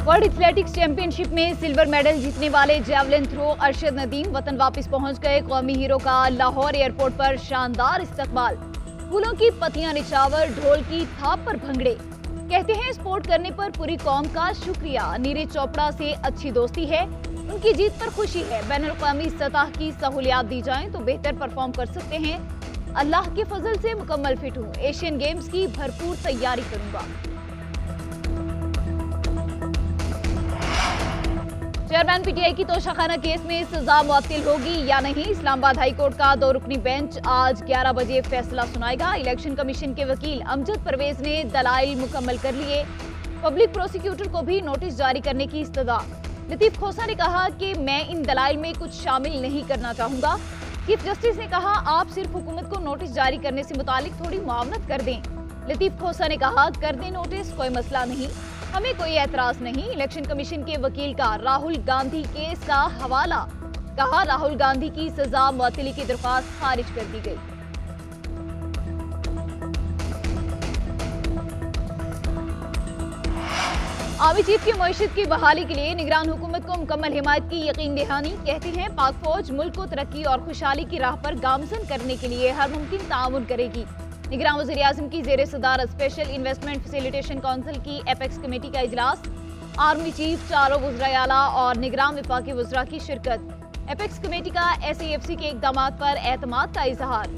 World athletics championship में silver medal जीतने वाले जैवलिन थ्रो अरशद नदीम वतन वापस पहुंच गए। कौमी हीरो का लाहौर एयरपोर्ट पर शानदार इस्तकबाल। फूलों की पत्तियां निछावर, ढोल की थाप पर भंगड़े। कहते हैं स्पोर्ट करने पर पूरी कौम का शुक्रिया। नीरज चोपड़ा से अच्छी दोस्ती है, उनकी जीत पर खुशी है। बैनुल-अक़वामी सतह की सहूलियात दी जाएं तो बेहतर परफॉर्म कर सकते हैं। अल्लाह के फजल से मुकम्मल फिट हूँ। एशियन गेम्स की भरपूर तैयारी करूंगा। चेयरमैन पीटीआई की तोशाखाना केस में सजा मुअत्तिल होगी या नहीं, इस्लामाबाद हाई कोर्ट का 2 रुकनी बेंच आज 11 बजे फैसला सुनाएगा। इलेक्शन कमीशन के वकील अमजद परवेज ने दलाइल मुकम्मल कर लिए। पब्लिक प्रोसिक्यूटर को भी नोटिस जारी करने की इस्तदा। लतीफ खोसा ने कहा कि मैं इन दलाइल में कुछ शामिल नहीं करना चाहूंगा। चीफ जस्टिस ने कहा आप सिर्फ हुकूमत को नोटिस जारी करने से मुतालिक थोड़ी मुआवनत कर दें। लतीफ खोसा ने कहा कर दें नोटिस, कोई मसला नहीं, हमें कोई एतराज नहीं। इलेक्शन कमीशन के वकील का राहुल गांधी केस का हवाला, कहा राहुल गांधी की सजा मुअत्तली की दरख्वास्त खारिज कर दी गई। आर्मी चीफ की मईशत की बहाली के लिए निगरान हुकूमत को मुकम्मल हिमायत की यकीन दहानी। कहते हैं पाक फौज मुल्क को तरक्की और खुशहाली की राह पर गामजन करने के लिए हर मुमकिन ताउन करेगी। निगरान वज़ीर आज़म की ज़ेर सदारत स्पेशल इन्वेस्टमेंट फैसिलिटेशन काउंसिल की एपेक्स कमेटी का इजलास। आर्मी चीफ, चारों वज़राए आला और निगरान विफाकी वज़रा की शिरकत। एपेक्स कमेटी का SAFC के इक़दामात पर एतमाद का इजहार।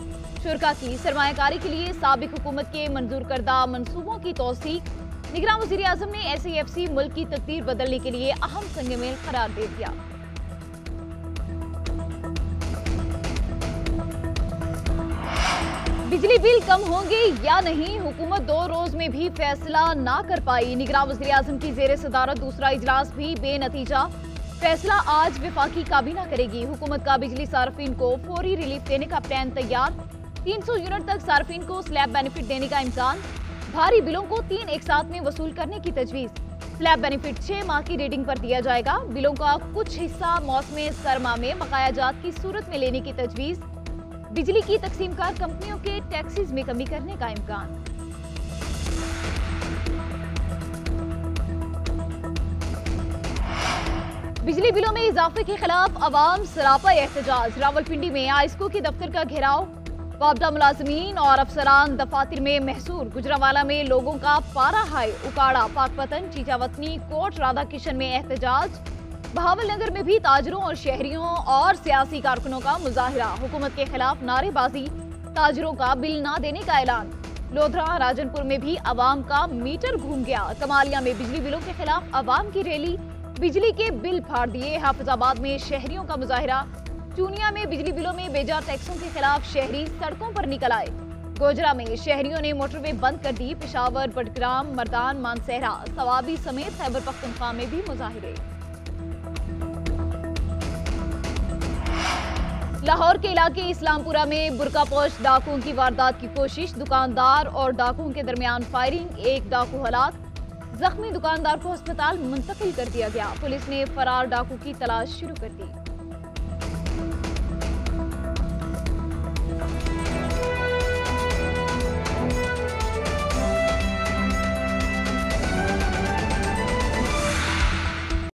शुरका की सरमायाकारी के लिए साबिक हुकूमत के मंजूर करदा मनसूबों की तौसीक। निगरान वज़ीर आज़म ने SAFC मुल्क की तकदीर बदलने के लिए अहम संग-ए-मेल करार दे दिया। बिजली बिल कम होंगे या नहीं, हुकूमत 2 रोज में भी फैसला ना कर पाई। निगरान वज़ीर आज़म की ज़ेर सदारत दूसरा इजलास भी बेनतीजा। फैसला आज विफाकी काबीना करेगी। हुकूमत का बिजली सार्फिन को फौरी रिलीफ देने का प्लान तैयार। 300 यूनिट तक सार्फिन को स्लैब बेनिफिट देने का इम्कान। भारी बिलों को 3 एक साथ में वसूल करने की तजवीज़। स्लैब बेनिफिट 6 माह की रीडिंग पर दिया जाएगा। बिलों का कुछ हिस्सा मौसम सरमा में बकायाजात की सूरत में लेने की तजवीज़। बिजली की तकसीमकार कंपनियों के टैक्सेस में कमी करने का इम्कान। बिजली बिलों में इजाफे के खिलाफ अवाम सरापा एहतजाज। रावलपिंडी में आइस्को के दफ्तर का घेराव। वापडा मुलाजमीन और अफसरान दफातर में महसूर। गुजरावाला में लोगों का पारा हाई। उकाड़ा, पाकपतन, चीचावतनी, कोट राधा किशन में एहतजाज। बहावलनगर में भी ताजरों और शहरियों और सियासी कारकुनों का मुजाहिरा। हुकूमत के खिलाफ नारेबाजी, ताजरों का बिल ना देने का ऐलान। लोधरा, राजनपुर में भी अवाम का मीटर घूम गया। कमालिया में बिजली बिलों के खिलाफ अवाम की रैली, बिजली के बिल फाड़ दिए। हाफिजाबाद में शहरियों का मुजाहिरा। चूनिया में बिजली बिलों में बेजा टैक्सों के खिलाफ शहरी सड़कों पर निकल आए। गोजरा में शहरियों ने मोटरवे बंद कर दी। पेशावर, बडग्राम, मर्दान, मानसहरा, सवाबी समेत खैबर पख्तूनख्वा में भी मुजाहिरे। लाहौर के इलाके इस्लामपुरा में बुरकापोश डाकुओं की वारदात की कोशिश। दुकानदार और डाकुओं के दरमियान फायरिंग, एक डाकू हलाक। जख्मी दुकानदार को अस्पताल मुंतकिल कर दिया गया। पुलिस ने फरार डाकू की तलाश शुरू कर दी।